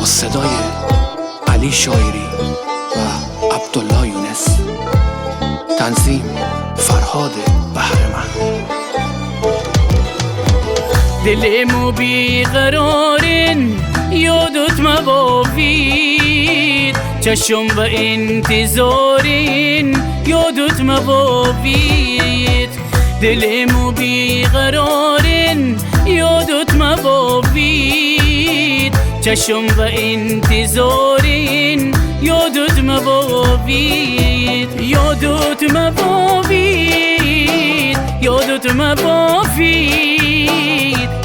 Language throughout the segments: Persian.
صدای علی شایری و عبدالله یونس. تنظیم فرهاد بهرمند. دلمو بیقرارن یادت مبافید، چشم و انتظارن یادت مبافید. دلمو بیقرارن یادت مبافید، چشم و انتظارن یادت مبافید. یادت مبافید، یادت مبافید،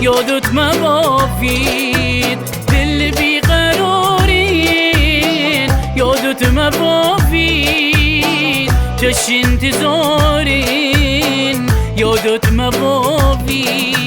یادت مبافید. دل بیقرارین یادت مبافید، چش انتظارین یادت مبافید.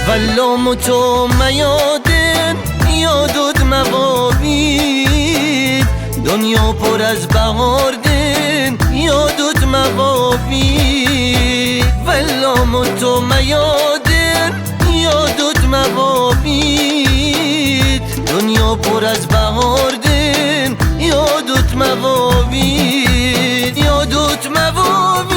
والله تو میادن یادت مبافید، دنیا پر از بهار دن یادت مبافید. والله تو میادن یادت مبافید، دنیا پر از بهار دن یادت مبافید. یادت مبافید،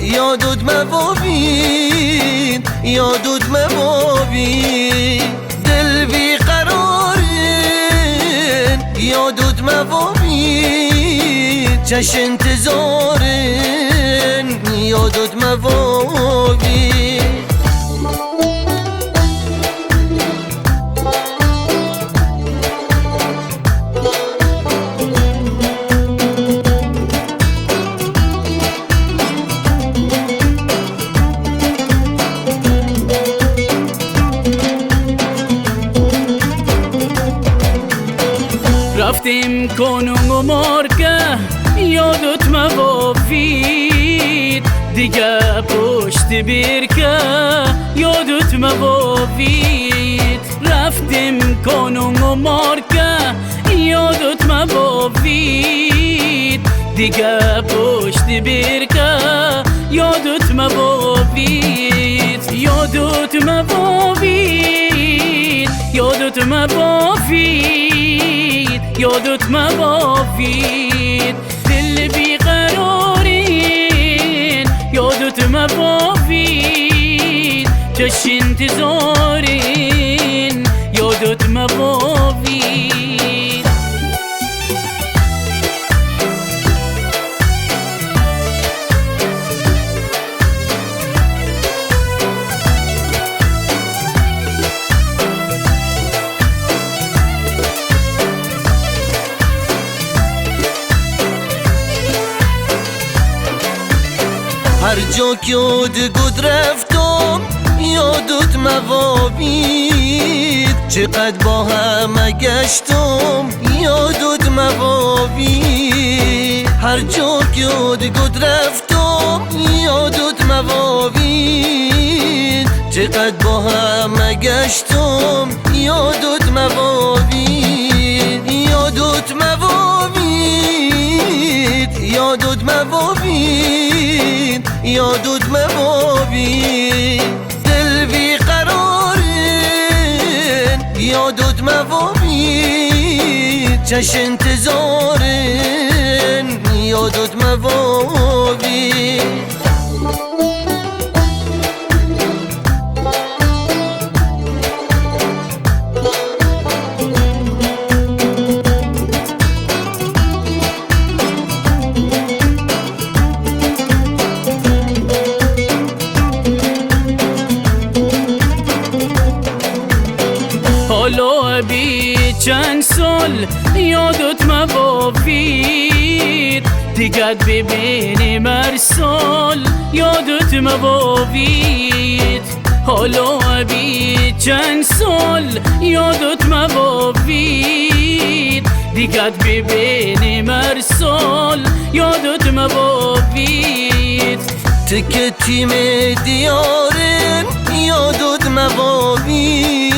یادت مبافید، یادت مبافید. دل بیقرارن یادت مبافید، چش انتظارن یادت مبافید. رفتیم کنون و مارکه یادت مبافید، دیگه پشت برکه یادت مبافید. رفتیم کنون و مارکه یادت مبافید، دیگه پشت برکه یادت مبافید. یادت مبافید، یادت مبافید، یادت مبافید. دل بیقرارین یادت مبافید، چش انتظارین یادت مبافید. هر جا که گد رفتم یادت مبافید، چقدر با همه گشتم یادت مبافید. هر جا که گد رفتم یادت مبافید، چقدر با همه گشتم یادت مبافید. یادت مبافید، یادت مبافید، یادت مبافید. دل بیقرارن یادت مبافید، چش انتظارن یادت مبافید. حالا بی چند سال یادت مبافید، دیگه ببینیم هر سال یادت مبافید. حالا بی چند سال یادت مبافید، دیگه ببینیم هر سال یادت مبافید. تکه تیم دیارن یادت مبابید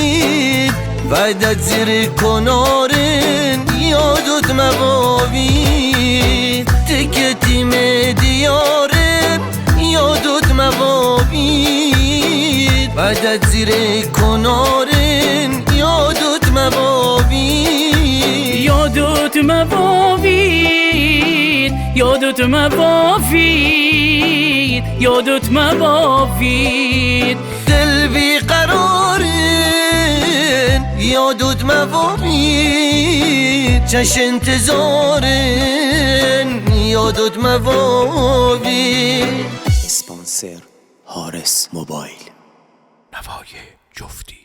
وعدت زیر کنارن یادت مبابید تک تیم دیارن یادت مبابید وعدت زیر کنارن یادت مبابید یادت مبابید یادت مبابید یادت مبابید دل بیقرارن یادت مبابید چش انتظارن یادت مبابید اسپانسر حارس موبایل نوای جفتی